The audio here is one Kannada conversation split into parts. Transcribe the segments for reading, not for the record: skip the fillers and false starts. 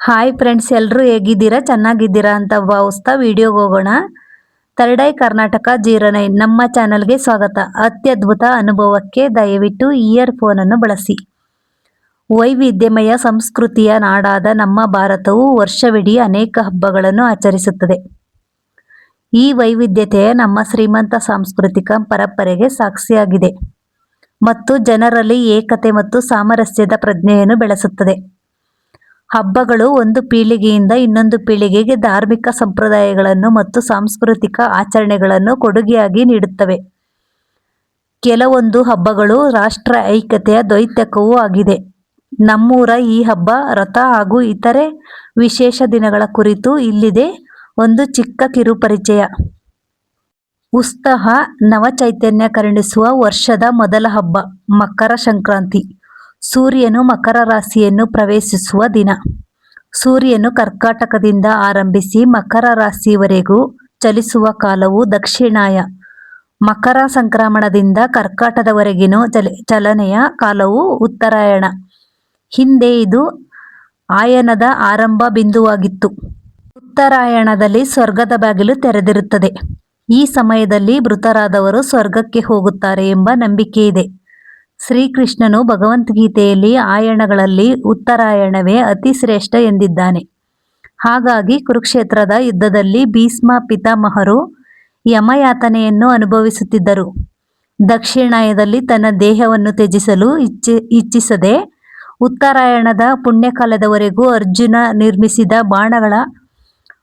ಹಾಯ್ ಫ್ರೆಂಡ್ಸ್, ಎಲ್ಲರೂ ಹೇಗಿದ್ದೀರಾ? ಚೆನ್ನಾಗಿದ್ದೀರಾ ಅಂತ ಭಾವಿಸ್ತಾ ವಿಡಿಯೋಗೆ ಹೋಗೋಣ. ಥರ್ಡ್ ಐ ಕರ್ನಾಟಕ 09 ನಮ್ಮ ಚಾನಲ್ಗೆ ಸ್ವಾಗತ. ಅತ್ಯದ್ಭುತ ಅನುಭವಕ್ಕೆ ದಯವಿಟ್ಟು ಇಯರ್ ಫೋನನ್ನು ಬಳಸಿ. ವೈವಿಧ್ಯಮಯ ಸಂಸ್ಕೃತಿಯ ನಾಡಾದ ನಮ್ಮ ಭಾರತವು ವರ್ಷವಿಡೀ ಅನೇಕ ಹಬ್ಬಗಳನ್ನು ಆಚರಿಸುತ್ತದೆ. ಈ ವೈವಿಧ್ಯತೆಯ ನಮ್ಮ ಶ್ರೀಮಂತ ಸಾಂಸ್ಕೃತಿಕ ಪರಂಪರೆಗೆ ಸಾಕ್ಷಿಯಾಗಿದೆ ಮತ್ತು ಜನರಲ್ಲಿ ಏಕತೆ ಮತ್ತು ಸಾಮರಸ್ಯದ ಪ್ರಜ್ಞೆಯನ್ನು ಬೆಳೆಸುತ್ತದೆ. ಹಬ್ಬಗಳು ಒಂದು ಪೀಳಿಗೆಯಿಂದ ಇನ್ನೊಂದು ಪೀಳಿಗೆಗೆ ಧಾರ್ಮಿಕ ಸಂಪ್ರದಾಯಗಳನ್ನು ಮತ್ತು ಸಾಂಸ್ಕೃತಿಕ ಆಚರಣೆಗಳನ್ನು ಕೊಡುಗೆಯಾಗಿ ನೀಡುತ್ತವೆ. ಕೆಲವೊಂದು ಹಬ್ಬಗಳು ರಾಷ್ಟ್ರ ಐಕ್ಯತೆಯ ದ್ಯೋತಕವೂ ಆಗಿದೆ. ನಮ್ಮೂರ ಈ ಹಬ್ಬ, ರಥ ಹಾಗೂ ಇತರೆ ವಿಶೇಷ ದಿನಗಳ ಕುರಿತು ಇಲ್ಲಿದೆ ಒಂದು ಚಿಕ್ಕ ಕಿರುಪರಿಚಯ. ಉತ್ಸಾಹ, ನವಚೈತನ್ಯ ಕರುಣಿಸುವ ವರ್ಷದ ಮೊದಲ ಹಬ್ಬ ಮಕರ ಸಂಕ್ರಾಂತಿ. ಸೂರ್ಯನು ಮಕರ ರಾಶಿಯನ್ನು ಪ್ರವೇಶಿಸುವ ದಿನ. ಸೂರ್ಯನು ಕರ್ಕಾಟಕದಿಂದ ಆರಂಭಿಸಿ ಮಕರ ರಾಶಿಯವರೆಗೂ ಚಲಿಸುವ ಕಾಲವು ದಕ್ಷಿಣಾಯ. ಮಕರ ಸಂಕ್ರಮಣದಿಂದ ಕರ್ಕಾಟಕದವರೆಗಿನ ಚಲನೆಯ ಕಾಲವು ಉತ್ತರಾಯಣ. ಹಿಂದೆ ಇದು ಅಯನದ ಆರಂಭ ಬಿಂದುವಾಗಿತ್ತು. ಉತ್ತರಾಯಣದಲ್ಲಿ ಸ್ವರ್ಗದ ಬಾಗಿಲು ತೆರೆದಿರುತ್ತದೆ. ಈ ಸಮಯದಲ್ಲಿ ಮೃತರಾದವರು ಸ್ವರ್ಗಕ್ಕೆ ಹೋಗುತ್ತಾರೆ ಎಂಬ ನಂಬಿಕೆ ಇದೆ. ಶ್ರೀಕೃಷ್ಣನು ಭಗವದ್ಗೀತೆಯಲ್ಲಿ ಆಯಣಗಳಲ್ಲಿ ಉತ್ತರಾಯಣವೇ ಅತಿ ಶ್ರೇಷ್ಠ ಎಂದಿದ್ದಾನೆ. ಹಾಗಾಗಿ ಕುರುಕ್ಷೇತ್ರದ ಯುದ್ಧದಲ್ಲಿ ಭೀಷ್ಮ ಪಿತಾಮಹರು ಯಮಯಾತನೆಯನ್ನು ಅನುಭವಿಸುತ್ತಿದ್ದರು. ದಕ್ಷಿಣಾಯನದಲ್ಲಿ ತನ್ನ ದೇಹವನ್ನು ತ್ಯಜಿಸಲು ಇಚ್ಛಿಸದೆ ಉತ್ತರಾಯಣದ ಪುಣ್ಯಕಾಲದವರೆಗೂ ಅರ್ಜುನ ನಿರ್ಮಿಸಿದ ಬಾಣಗಳ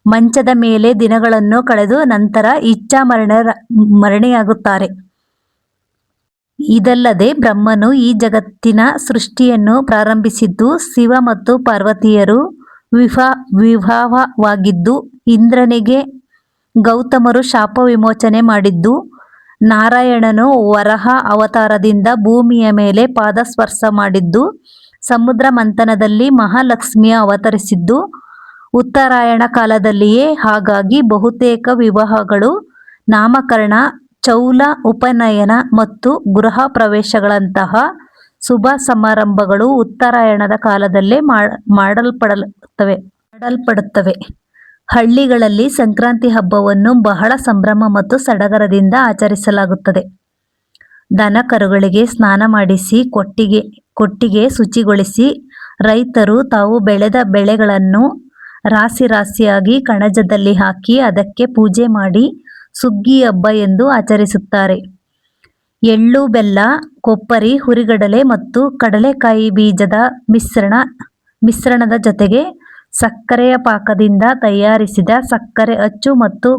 ಮಂಚದ ಮೇಲೆ ದಿನಗಳನ್ನು ಕಳೆದು ನಂತರ ಇಚ್ಛಾ ಮರಣೆಯಾಗುತ್ತಾರೆ. ಇದಲ್ಲದೆ ಬ್ರಹ್ಮನು ಈ ಜಗತ್ತಿನ ಸೃಷ್ಟಿಯನ್ನು ಪ್ರಾರಂಭಿಸಿದ್ದು, ಶಿವ ಮತ್ತು ಪಾರ್ವತಿಯರು ವಿವಾಹವಾಗಿದ್ದು, ಇಂದ್ರನಿಗೆ ಗೌತಮರು ಶಾಪ ವಿಮೋಚನೆ ಮಾಡಿದ್ದು, ನಾರಾಯಣನು ವರಾಹ ಅವತಾರದಿಂದ ಭೂಮಿಯ ಮೇಲೆ ಪಾದಸ್ಪರ್ಶ ಮಾಡಿದ್ದು, ಸಮುದ್ರ ಮಂಥನದಲ್ಲಿ ಮಹಾಲಕ್ಷ್ಮಿಯ ಅವತರಿಸಿದ್ದು ಉತ್ತರಾಯಣ ಕಾಲದಲ್ಲಿಯೇ. ಹಾಗಾಗಿ ಬಹುತೇಕ ವಿವಾಹಗಳು, ನಾಮಕರಣ, ಚೌಲ, ಉಪನಯನ ಮತ್ತು ಗೃಹ ಪ್ರವೇಶಗಳಂತಹ ಶುಭ ಸಮಾರಂಭಗಳು ಉತ್ತರಾಯಣದ ಕಾಲದಲ್ಲೇ ಮಾಡಲ್ಪಡುತ್ತವೆ. ಹಳ್ಳಿಗಳಲ್ಲಿ ಸಂಕ್ರಾಂತಿ ಹಬ್ಬವನ್ನು ಬಹಳ ಸಂಭ್ರಮ ಮತ್ತು ಸಡಗರದಿಂದ ಆಚರಿಸಲಾಗುತ್ತದೆ. ದನ ಕರುಗಳಿಗೆ ಸ್ನಾನ ಮಾಡಿಸಿ ಕೊಟ್ಟಿಗೆ ಶುಚಿಗೊಳಿಸಿ ರೈತರು ತಾವು ಬೆಳೆದ ಬೆಳೆಗಳನ್ನು ರಾಶಿ ರಾಶಿಯಾಗಿ ಕಣಜದಲ್ಲಿ ಹಾಕಿ ಅದಕ್ಕೆ ಪೂಜೆ ಮಾಡಿ ಸುಗ್ಗಿ ಹಬ್ಬ ಎಂದು ಆಚರಿಸುತ್ತಾರೆ. ಎಳ್ಳು, ಬೆಲ್ಲ, ಕೊಬ್ಬರಿ, ಹುರಿಗಡಲೆ ಮತ್ತು ಕಡಲೆಕಾಯಿ ಬೀಜದ ಮಿಶ್ರಣದ ಜೊತೆಗೆ ಸಕ್ಕರೆಯ ಪಾಕದಿಂದ ತಯಾರಿಸಿದ ಸಕ್ಕರೆ ಅಚ್ಚು ಮತ್ತು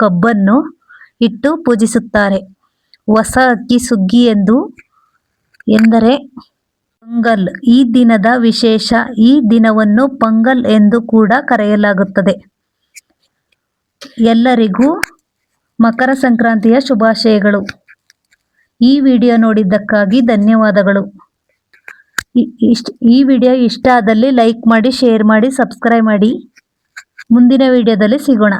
ಕಬ್ಬನ್ನು ಇಟ್ಟು ಪೂಜಿಸುತ್ತಾರೆ. ಹೊಸ ಅಕ್ಕಿ ಸುಗ್ಗಿ ಎಂದರೆ ಪೊಂಗಲ್ ಈ ದಿನದ ವಿಶೇಷ. ಈ ದಿನವನ್ನು ಪೊಂಗಲ್ ಎಂದು ಕೂಡ ಕರೆಯಲಾಗುತ್ತದೆ. ಎಲ್ಲರಿಗೂ ಮಕರ ಸಂಕ್ರಾಂತಿಯ ಶುಭಾಶಯಗಳು. ಈ ವಿಡಿಯೋ ನೋಡಿದ್ದಕ್ಕಾಗಿ ಧನ್ಯವಾದಗಳು. ಈ ವಿಡಿಯೋ ಇಷ್ಟ ಆದಲ್ಲಿ ಲೈಕ್ ಮಾಡಿ, ಶೇರ್ ಮಾಡಿ, ಸಬ್ಸ್ಕ್ರೈಬ್ ಮಾಡಿ. ಮುಂದಿನ ವಿಡಿಯೋದಲ್ಲಿ ಸಿಗೋಣ.